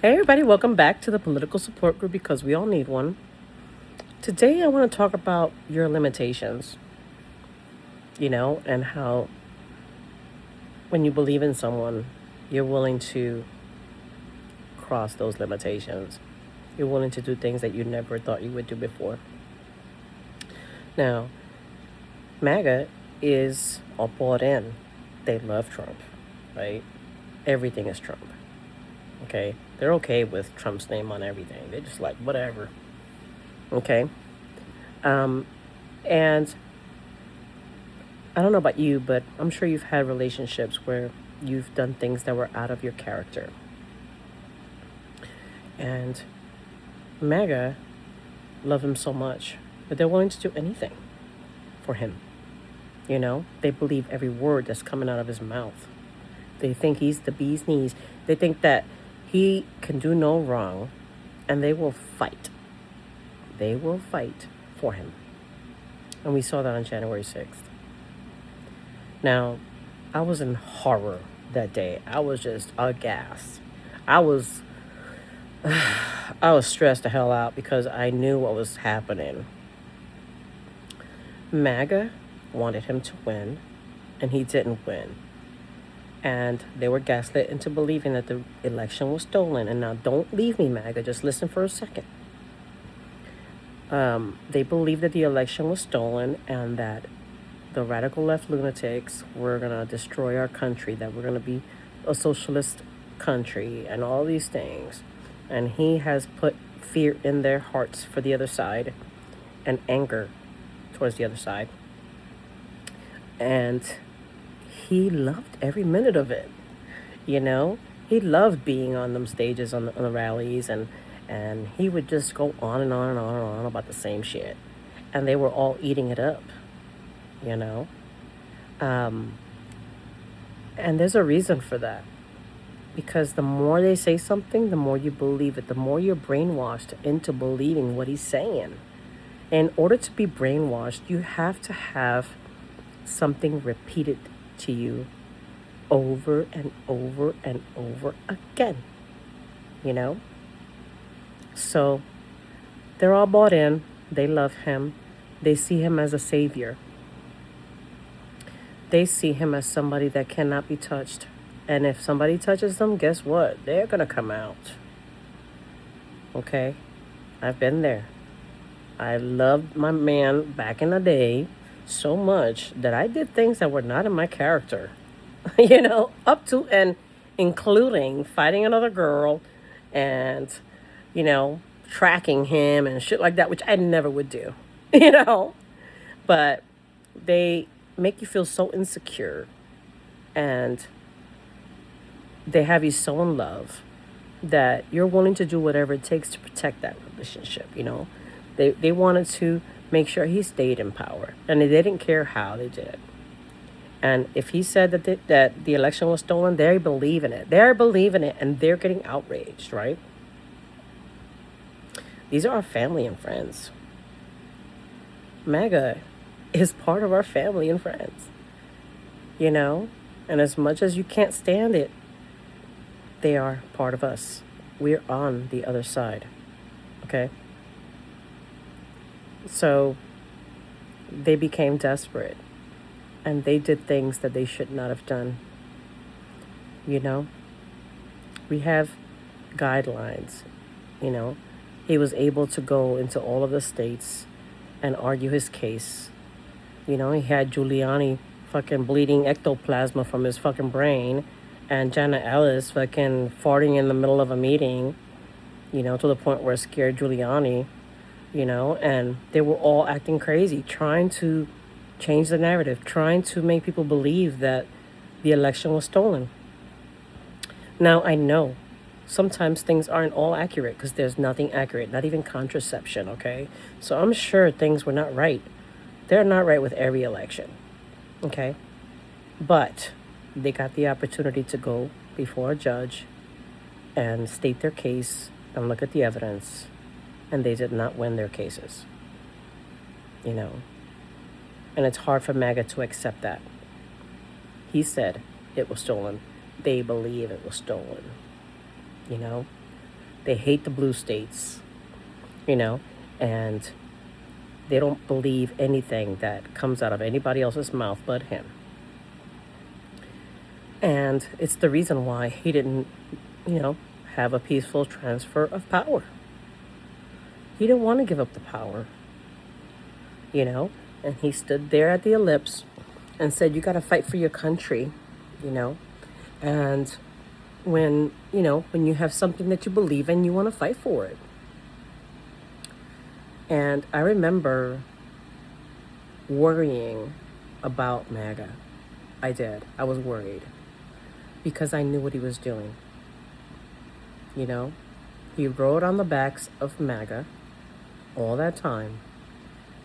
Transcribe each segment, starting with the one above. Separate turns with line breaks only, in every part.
Hey, everybody, welcome back to the political support group because we all need one. Today, I want to talk about your limitations, and how when you believe in someone, you're willing to cross those limitations. You're willing to do things that you never thought you would do before. Now, MAGA is all bought in. They love Trump, right? Everything is Trump. Okay? They're okay with Trump's name on everything. They're just like, whatever. Okay? And I don't know about you, but I'm sure you've had relationships where you've done things that were out of your character. And MAGA love him so much that they're willing to do anything for him. They believe every word that's coming out of his mouth. They think he's the bee's knees. They think that he can do no wrong, and they will fight. They will fight for him. And we saw that on January 6th. Now, I was in horror that day. I was just aghast. I was stressed the hell out because I knew what was happening. MAGA wanted him to win, and he didn't win. And they were gaslit into believing that the election was stolen. And now, don't leave me, MAGA. Just listen for a second. They believed that the election was stolen and that the radical left lunatics were going to destroy our country, that we're going to be a socialist country and all these things. And he has put fear in their hearts for the other side and anger towards the other side. And he loved every minute of it. He loved being on them stages, on the rallies, and he would just go on and on and on and on about the same shit. And they were all eating it up, And there's a reason for that. Because the more they say something, the more you believe it. The more you're brainwashed into believing what he's saying. In order to be brainwashed, you have to have something repeated to you over and over and over again. So they're all bought in. They love him. They see him as a savior. They see him as somebody that cannot be touched. And if somebody touches them, guess what? They're going to come out. Okay? I've been there. I loved my man back in the day so much that I did things that were not in my character. Up to and including fighting another girl and, tracking him and shit like that, which I never would do, But they make you feel so insecure, and they have you so in love that you're willing to do whatever it takes to protect that relationship. They wanted to make sure he stayed in power, and they didn't care how they did it. And if he said that the election was stolen, they believe in it. They're believing it, and they're getting outraged, right? These are our family and friends. MAGA is part of our family and friends, And as much as you can't stand it, they are part of us. We're on the other side, okay? So they became desperate, and they did things that they should not have done. We have guidelines. He was able to go into all of the states and argue his case. He had Giuliani fucking bleeding ectoplasma from his fucking brain, and Janet Ellis fucking farting in the middle of a meeting, to the point where it scared Giuliani, and they were all acting crazy, trying to change the narrative, trying to make people believe that the election was stolen. Now, I know sometimes things aren't all accurate because there's nothing accurate, not even contraception, okay? So I'm sure things were not right. They're not right with every election, okay? But they got the opportunity to go before a judge and state their case and look at the evidence, and they did not win their cases, And it's hard for MAGA to accept that. He said it was stolen. They believe it was stolen, They hate the blue states, you know, and they don't believe anything that comes out of anybody else's mouth but him. And it's the reason why he didn't, you know, have a peaceful transfer of power. He didn't want to give up the power, you know, and he stood there at the ellipse and said, you got to fight for your country, you know. And when, you know, when you have something that you believe in, you want to fight for it. And I remember worrying about MAGA. I did. I was worried because I knew what he was doing. You know, he rode on the backs of MAGA all that time.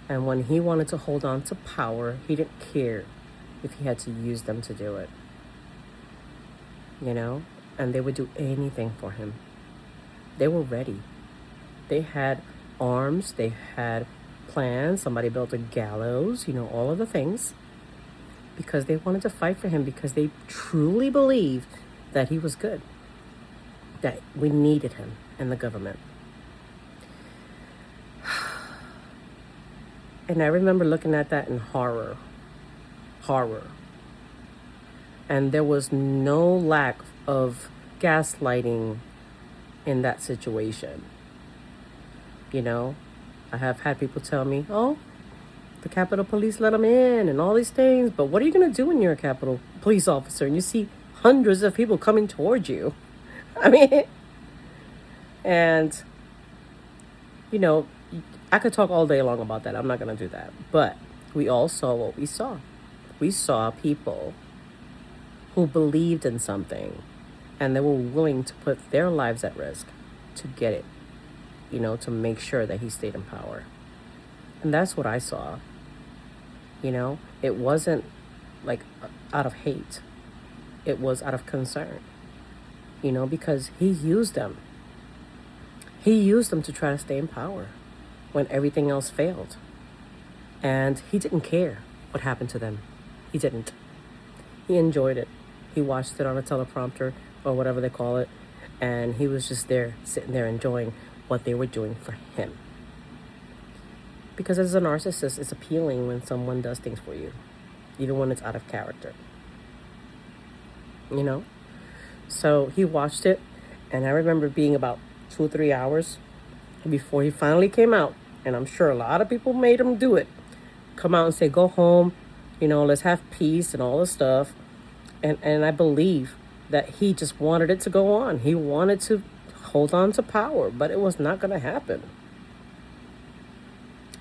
And when he wanted to hold on to power, he didn't care if he had to use them to do it. You know, and they would do anything for him. They were ready. They had arms, they had plans. Somebody built a gallows, you know, all of the things, because they wanted to fight for him, because they truly believed that he was good, that we needed him in the government. And I remember looking at that in horror. And there was no lack of gaslighting in that situation. You know, I have had people tell me, oh, the Capitol Police let them in and all these things. But what are you going to do when you're a Capitol Police officer and you see hundreds of people coming towards you? I mean, and, you know, I could talk all day long about that. I'm not going to do that. But we all saw what we saw. We saw people who believed in something and they were willing to put their lives at risk to get it, you know, to make sure that he stayed in power. And that's what I saw. You know, it wasn't like out of hate. It was out of concern, you know, because he used them. He used them to try to stay in power when everything else failed. And he didn't care what happened to them. He didn't. He enjoyed it. He watched it on a teleprompter or whatever they call it. And he was just there, sitting there enjoying what they were doing for him. Because as a narcissist, it's appealing when someone does things for you, even when it's out of character. You know? So he watched it, and I remember being about 2 or 3 hours before he finally came out. And I'm sure a lot of people made him do it. Come out and say, go home, you know, let's have peace and all this stuff. And I believe that he just wanted it to go on. He wanted to hold on to power, but it was not going to happen.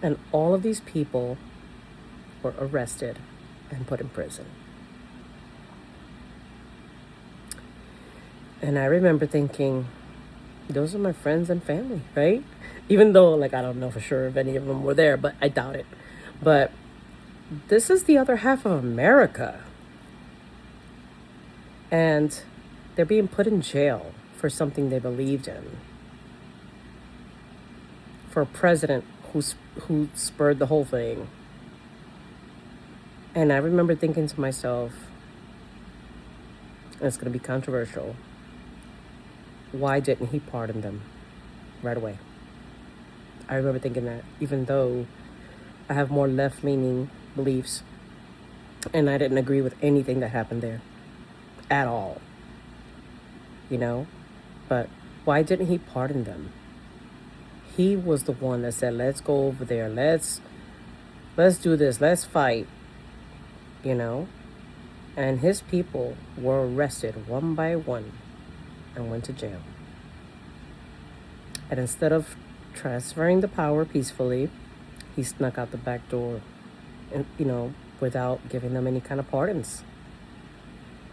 And all of these people were arrested and put in prison. And I remember thinking, those are my friends and family, right? Even though, like, I don't know for sure if any of them were there, but I doubt it. But this is the other half of America. And they're being put in jail for something they believed in. For a president who spurred the whole thing. And I remember thinking to myself, and it's going to be controversial, why didn't he pardon them right away? I remember thinking that, even though I have more left-leaning beliefs and I didn't agree with anything that happened there at all, you know, but why didn't he pardon them? He was the one that said, let's go over there, let's do this, let's fight, you know. And his people were arrested one by one and went to jail. And instead of transferring the power peacefully, he snuck out the back door, and, you know, without giving them any kind of pardons.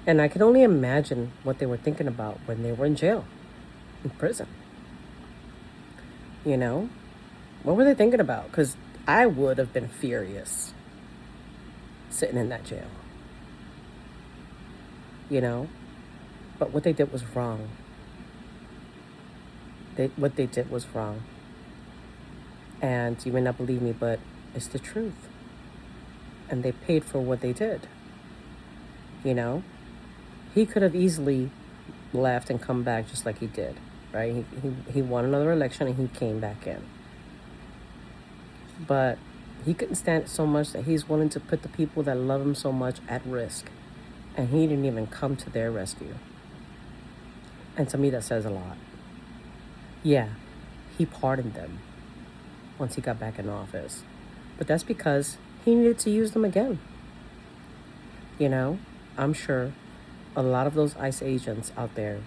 And I can only imagine what they were thinking about when they were in jail, in prison. You know, what were they thinking about? Because I would have been furious sitting in that jail. You know, but what they did was wrong. What they did was wrong. And you may not believe me, but it's the truth. And they paid for what they did. You know, he could have easily left and come back just like he did. right? He won another election and he came back in. But he couldn't stand it so much that he's willing to put the people that love him so much at risk. And he didn't even come to their rescue. And to me, that says a lot. Yeah, he pardoned them once he got back in office. But that's because he needed to use them again. You know, I'm sure a lot of those ICE agents out there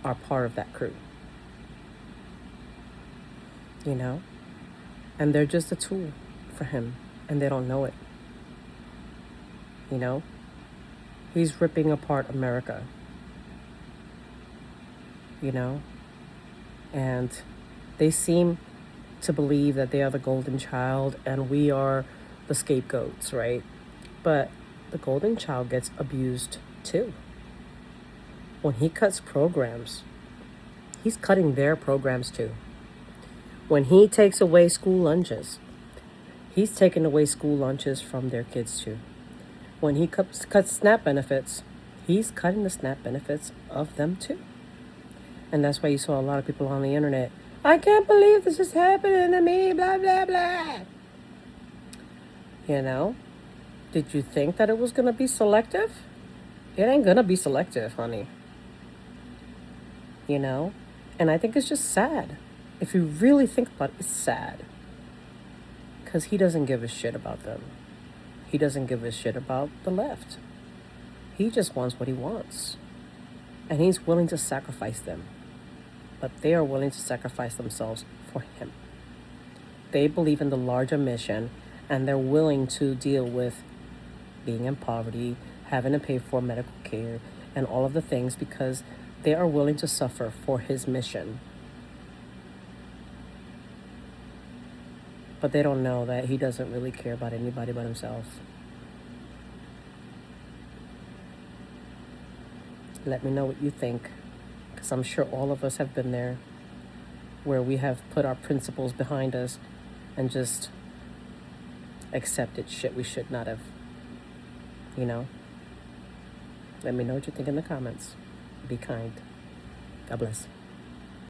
are part of that crew. You know? And they're just a tool for him, and they don't know it. You know? He's ripping apart America. You know? And they seem to believe that they are the golden child and we are the scapegoats, right? But the golden child gets abused too. When he cuts programs, he's cutting their programs too. When he takes away school lunches, he's taking away school lunches from their kids too. When he cuts SNAP benefits, he's cutting the SNAP benefits of them too. And that's why you saw a lot of people on the internet, I can't believe this is happening to me, blah, blah, blah. You know? Did you think that it was going to be selective? It ain't going to be selective, honey. You know? And I think it's just sad. If you really think about it, it's sad. Because he doesn't give a shit about them. He doesn't give a shit about the left. He just wants what he wants. And he's willing to sacrifice them. But they are willing to sacrifice themselves for him. They believe in the larger mission, and they're willing to deal with being in poverty, having to pay for medical care, and all of the things because they are willing to suffer for his mission. But they don't know that he doesn't really care about anybody but himself. Let me know what you think. Because I'm sure all of us have been there where we have put our principles behind us and just accepted shit we should not have. You know? Let me know what you think in the comments. Be kind. God bless.